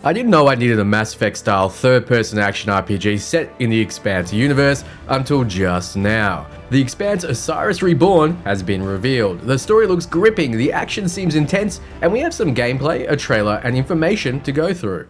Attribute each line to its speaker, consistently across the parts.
Speaker 1: I didn't know I needed a Mass Effect style third-person action RPG set in the Expanse universe until just now. The Expanse Osiris Reborn has been revealed. The story looks gripping, the action seems intense, and we have some gameplay, a trailer, and information to go through.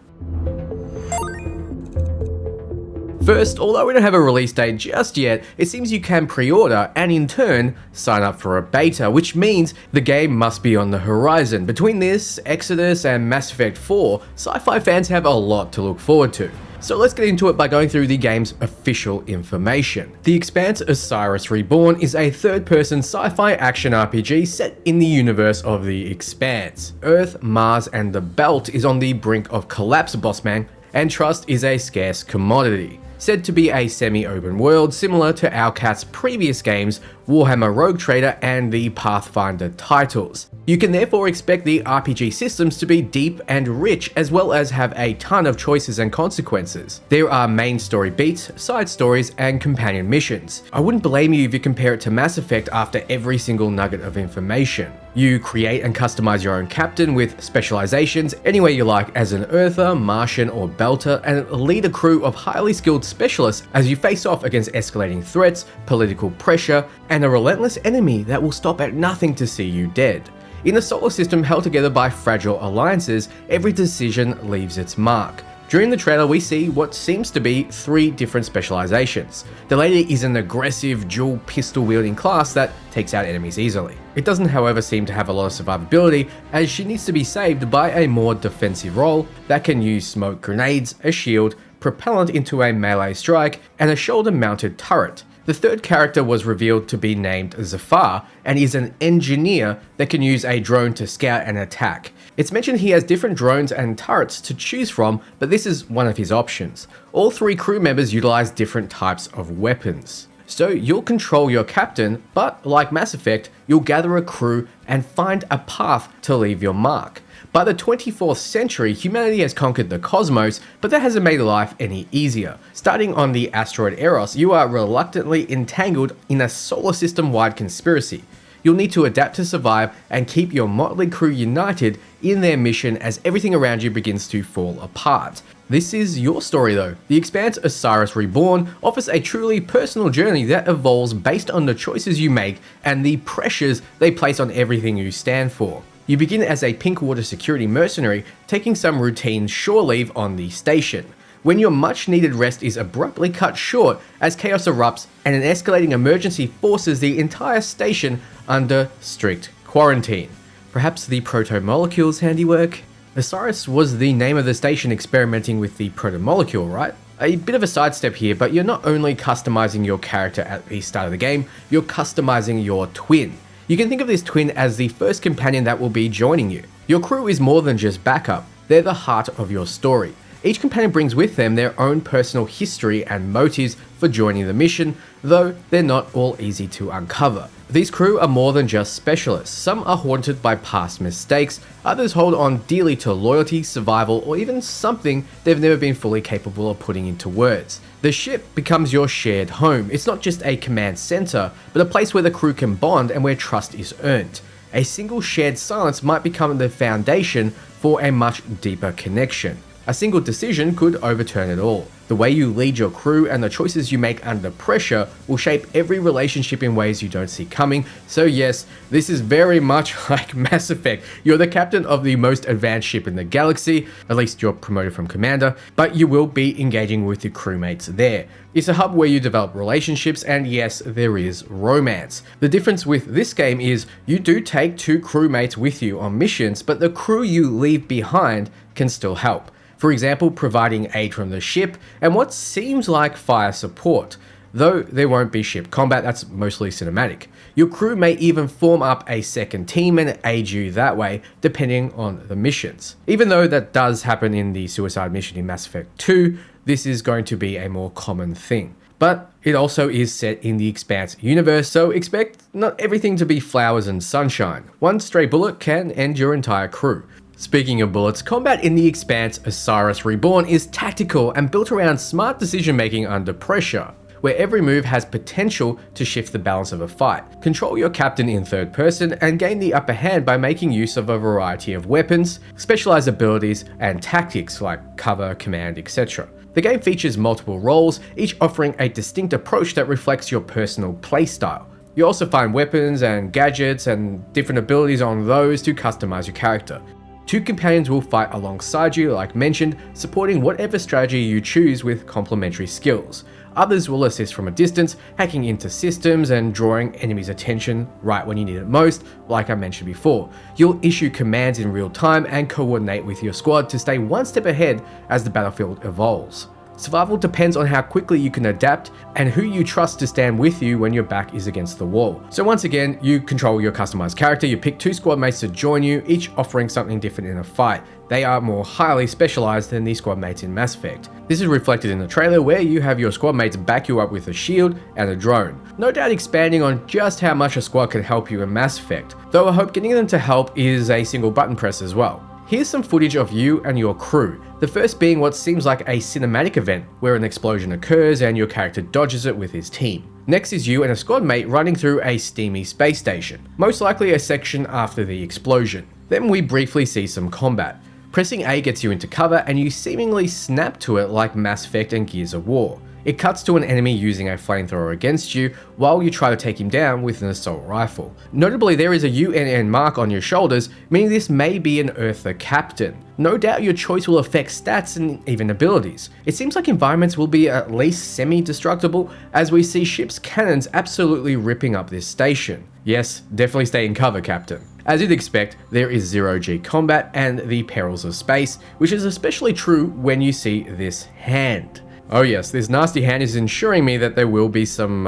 Speaker 1: First, although we don't have a release date just yet, it seems you can pre-order and in turn sign up for a beta, which means the game must be on the horizon. Between this, Exodus, and Mass Effect 4, sci-fi fans have a lot to look forward to. So let's get into it by going through the game's official information. The Expanse Osiris Reborn is a third-person sci-fi action RPG set in the universe of the Expanse. Earth, Mars, and the Belt is on the brink of collapse, bossman, and trust is a scarce commodity. Said to be a semi-open world similar to Owlcat's previous games, Warhammer Rogue Trader and the Pathfinder titles. You can therefore expect the RPG systems to be deep and rich, as well as have a ton of choices and consequences. There are main story beats, side stories, and companion missions. I wouldn't blame you if you compare it to Mass Effect after every single nugget of information. You create and customize your own captain with specializations any way you like as an Earther, Martian, or Belter, and lead a crew of highly skilled specialists as you face off against escalating threats, political pressure, and a relentless enemy that will stop at nothing to see you dead. In a solar system held together by fragile alliances, every decision leaves its mark. During the trailer, we see what seems to be 3 different specializations. The lady is an aggressive, dual pistol-wielding class that takes out enemies easily. It doesn't, however, seem to have a lot of survivability, as she needs to be saved by a more defensive role that can use smoke grenades, a shield, propellant into a melee strike, and a shoulder-mounted turret. The third character was revealed to be named Zafar, and is an engineer that can use a drone to scout and attack. It's mentioned he has different drones and turrets to choose from, but this is one of his options. All 3 crew members utilize different types of weapons. So you'll control your captain, but like Mass Effect, you'll gather a crew and find a path to leave your mark. By the 24th century, humanity has conquered the cosmos, but that hasn't made life any easier. Starting on the asteroid Eros, you are reluctantly entangled in a solar system-wide conspiracy. You'll need to adapt to survive and keep your motley crew united in their mission as everything around you begins to fall apart. This is your story though. The Expanse Osiris Reborn offers a truly personal journey that evolves based on the choices you make and the pressures they place on everything you stand for. You begin as a Pinkwater security mercenary, taking some routine shore leave on the station, when your much needed rest is abruptly cut short as chaos erupts and an escalating emergency forces the entire station under strict quarantine. Perhaps the proto-molecule's handiwork? Osiris was the name of the station experimenting with the proto-molecule, right? A bit of a sidestep here, but you're not only customizing your character at the start of the game, you're customizing your twin. You can think of this twin as the first companion that will be joining you. Your crew is more than just backup, they're the heart of your story. Each companion brings with them their own personal history and motives for joining the mission, though they're not all easy to uncover. These crew are more than just specialists. Some are haunted by past mistakes, others hold on dearly to loyalty, survival, or even something they've never been fully capable of putting into words. The ship becomes your shared home. It's not just a command center, but a place where the crew can bond and where trust is earned. A single shared silence might become the foundation for a much deeper connection. A single decision could overturn it all. The way you lead your crew and the choices you make under pressure will shape every relationship in ways you don't see coming. So yes, this is very much like Mass Effect. You're the captain of the most advanced ship in the galaxy, at least you're promoted from commander, but you will be engaging with your crewmates there. It's a hub where you develop relationships, and yes, there is romance. The difference with this game is you do take 2 crewmates with you on missions, but the crew you leave behind can still help. For example, providing aid from the ship and what seems like fire support, though there won't be ship combat, that's mostly cinematic. Your crew may even form up a second team and aid you that way, depending on the missions. Even though that does happen in the suicide mission in Mass Effect 2, this is going to be a more common thing. But it also is set in the Expanse universe, so expect not everything to be flowers and sunshine. One stray bullet can end your entire crew. Speaking of bullets, combat in the Expanse Osiris Reborn is tactical and built around smart decision making under pressure. where every move has potential to shift the balance of a fight. Control your captain in third person and gain the upper hand by making use of a variety of weapons, specialized abilities, and tactics like cover, command, etc. The game features multiple roles, each offering a distinct approach that reflects your personal playstyle. You also find weapons and gadgets and different abilities on those to customize your character. 2 companions will fight alongside you, like mentioned, supporting whatever strategy you choose with complementary skills. Others will assist from a distance, hacking into systems and drawing enemies' attention right when you need it most, like I mentioned before. You'll issue commands in real time and coordinate with your squad to stay one step ahead as the battlefield evolves. Survival depends on how quickly you can adapt and who you trust to stand with you when your back is against the wall. So once again, you control your customized character, you pick 2 squad mates to join you, each offering something different in a fight. They are more highly specialized than the squad mates in Mass Effect. This is reflected in the trailer where you have your squad mates back you up with a shield and a drone. No doubt expanding on just how much a squad can help you in Mass Effect, though I hope getting them to help is a single button press as well. Here's some footage of you and your crew, the first being what seems like a cinematic event where an explosion occurs and your character dodges it with his team. Next is you and a squad mate running through a steamy space station, most likely a section after the explosion. Then we briefly see some combat. Pressing A gets you into cover and you seemingly snap to it like Mass Effect and Gears of War. It cuts to an enemy using a flamethrower against you while you try to take him down with an assault rifle. Notably, there is a UNN mark on your shoulders, meaning this may be an Earther captain. No doubt your choice will affect stats and even abilities. It seems like environments will be at least semi-destructible, as we see ships' cannons absolutely ripping up this station. Yes, definitely stay in cover, Captain. As you'd expect, there is zero-G combat and the perils of space, which is especially true when you see this hand. Oh yes, this nasty hand is ensuring me that there will be some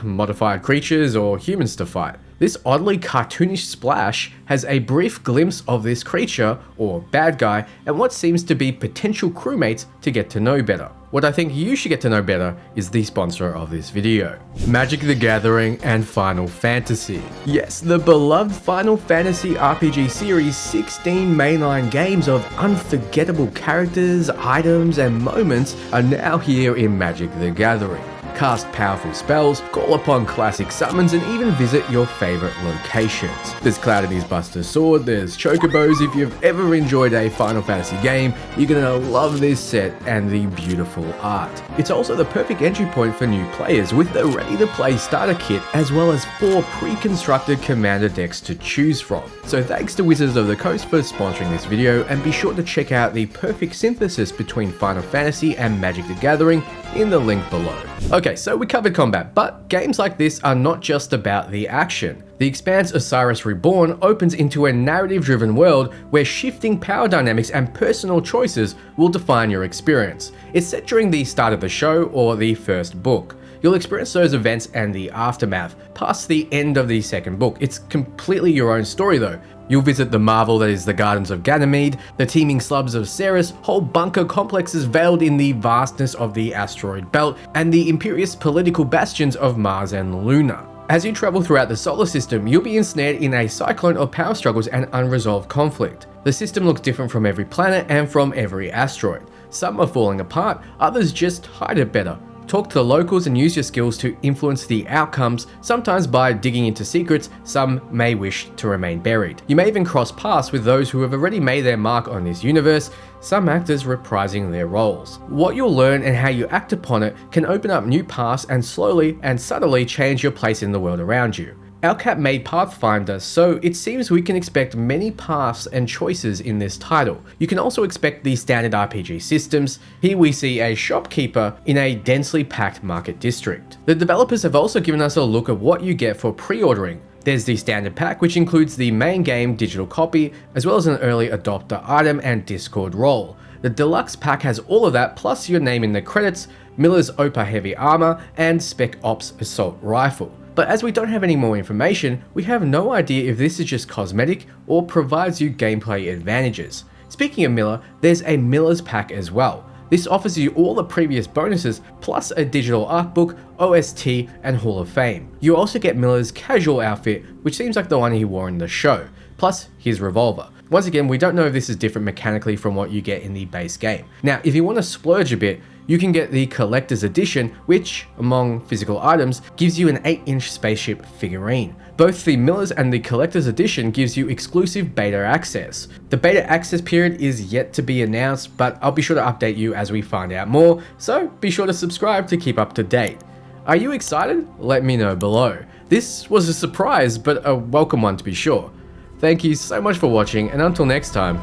Speaker 1: modified creatures or humans to fight. This oddly cartoonish splash has a brief glimpse of this creature, or bad guy, and what seems to be potential crewmates to get to know better. What I think you should get to know better is the sponsor of this video, Magic the Gathering and Final Fantasy. Yes, the beloved Final Fantasy RPG series' 16 mainline games of unforgettable characters, items, and moments are now here in Magic the Gathering. Cast powerful spells, call upon classic summons, and even visit your favorite locations. There's Cloud and his Buster Sword, there's Chocobos. If you've ever enjoyed a Final Fantasy game, you're gonna love this set and the beautiful art. It's also the perfect entry point for new players with the ready-to-play starter kit as well as 4 pre-constructed commander decks to choose from. So thanks to Wizards of the Coast for sponsoring this video, and be sure to check out the perfect synthesis between Final Fantasy and Magic the Gathering in the link below. Okay, so we covered combat, but games like this are not just about the action. The Expanse Osiris Reborn opens into a narrative-driven world where shifting power dynamics and personal choices will define your experience. It's set during the start of the show or the first book. You'll experience those events and the aftermath, past the end of the second book. It's completely your own story though. You'll visit the marvel that is the Gardens of Ganymede, the teeming slums of Ceres, whole bunker complexes veiled in the vastness of the asteroid belt, and the imperious political bastions of Mars and Luna. As you travel throughout the solar system, you'll be ensnared in a cyclone of power struggles and unresolved conflict. The system looks different from every planet and from every asteroid. Some are falling apart, others just hide it better. Talk to the locals and use your skills to influence the outcomes, sometimes by digging into secrets some may wish to remain buried. You may even cross paths with those who have already made their mark on this universe, some actors reprising their roles. What you'll learn and how you act upon it can open up new paths and slowly and subtly change your place in the world around you. Outcap made Pathfinder, so it seems we can expect many paths and choices in this title. You can also expect the standard RPG systems. Here we see a shopkeeper in a densely packed market district. The developers have also given us a look at what you get for pre-ordering. There's the standard pack, which includes the main game digital copy, as well as an early adopter item and Discord role. The deluxe pack has all of that, plus your name in the credits, Miller's Opa heavy armor, and Spec Ops assault rifle. But as we don't have any more information, we have no idea if this is just cosmetic or provides you gameplay advantages. Speaking of Miller, there's a Miller's pack as well. This offers you all the previous bonuses, plus a digital art book, OST, and Hall of Fame. You also get Miller's casual outfit, which seems like the one he wore in the show, plus his revolver. Once again, we don't know if this is different mechanically from what you get in the base game. Now, if you want to splurge a bit, you can get the Collector's Edition, which, among physical items, gives you an 8-inch spaceship figurine. Both the Miller's and the Collector's Edition gives you exclusive beta access. The beta access period is yet to be announced, but I'll be sure to update you as we find out more, so be sure to subscribe to keep up to date. Are you excited? Let me know below. This was a surprise, but a welcome one to be sure. Thank you so much for watching, and until next time,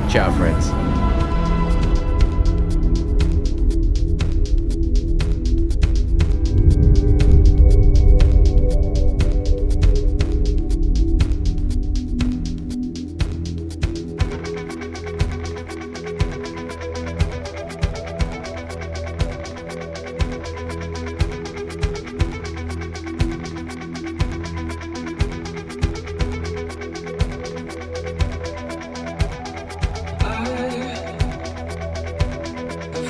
Speaker 1: ciao friends.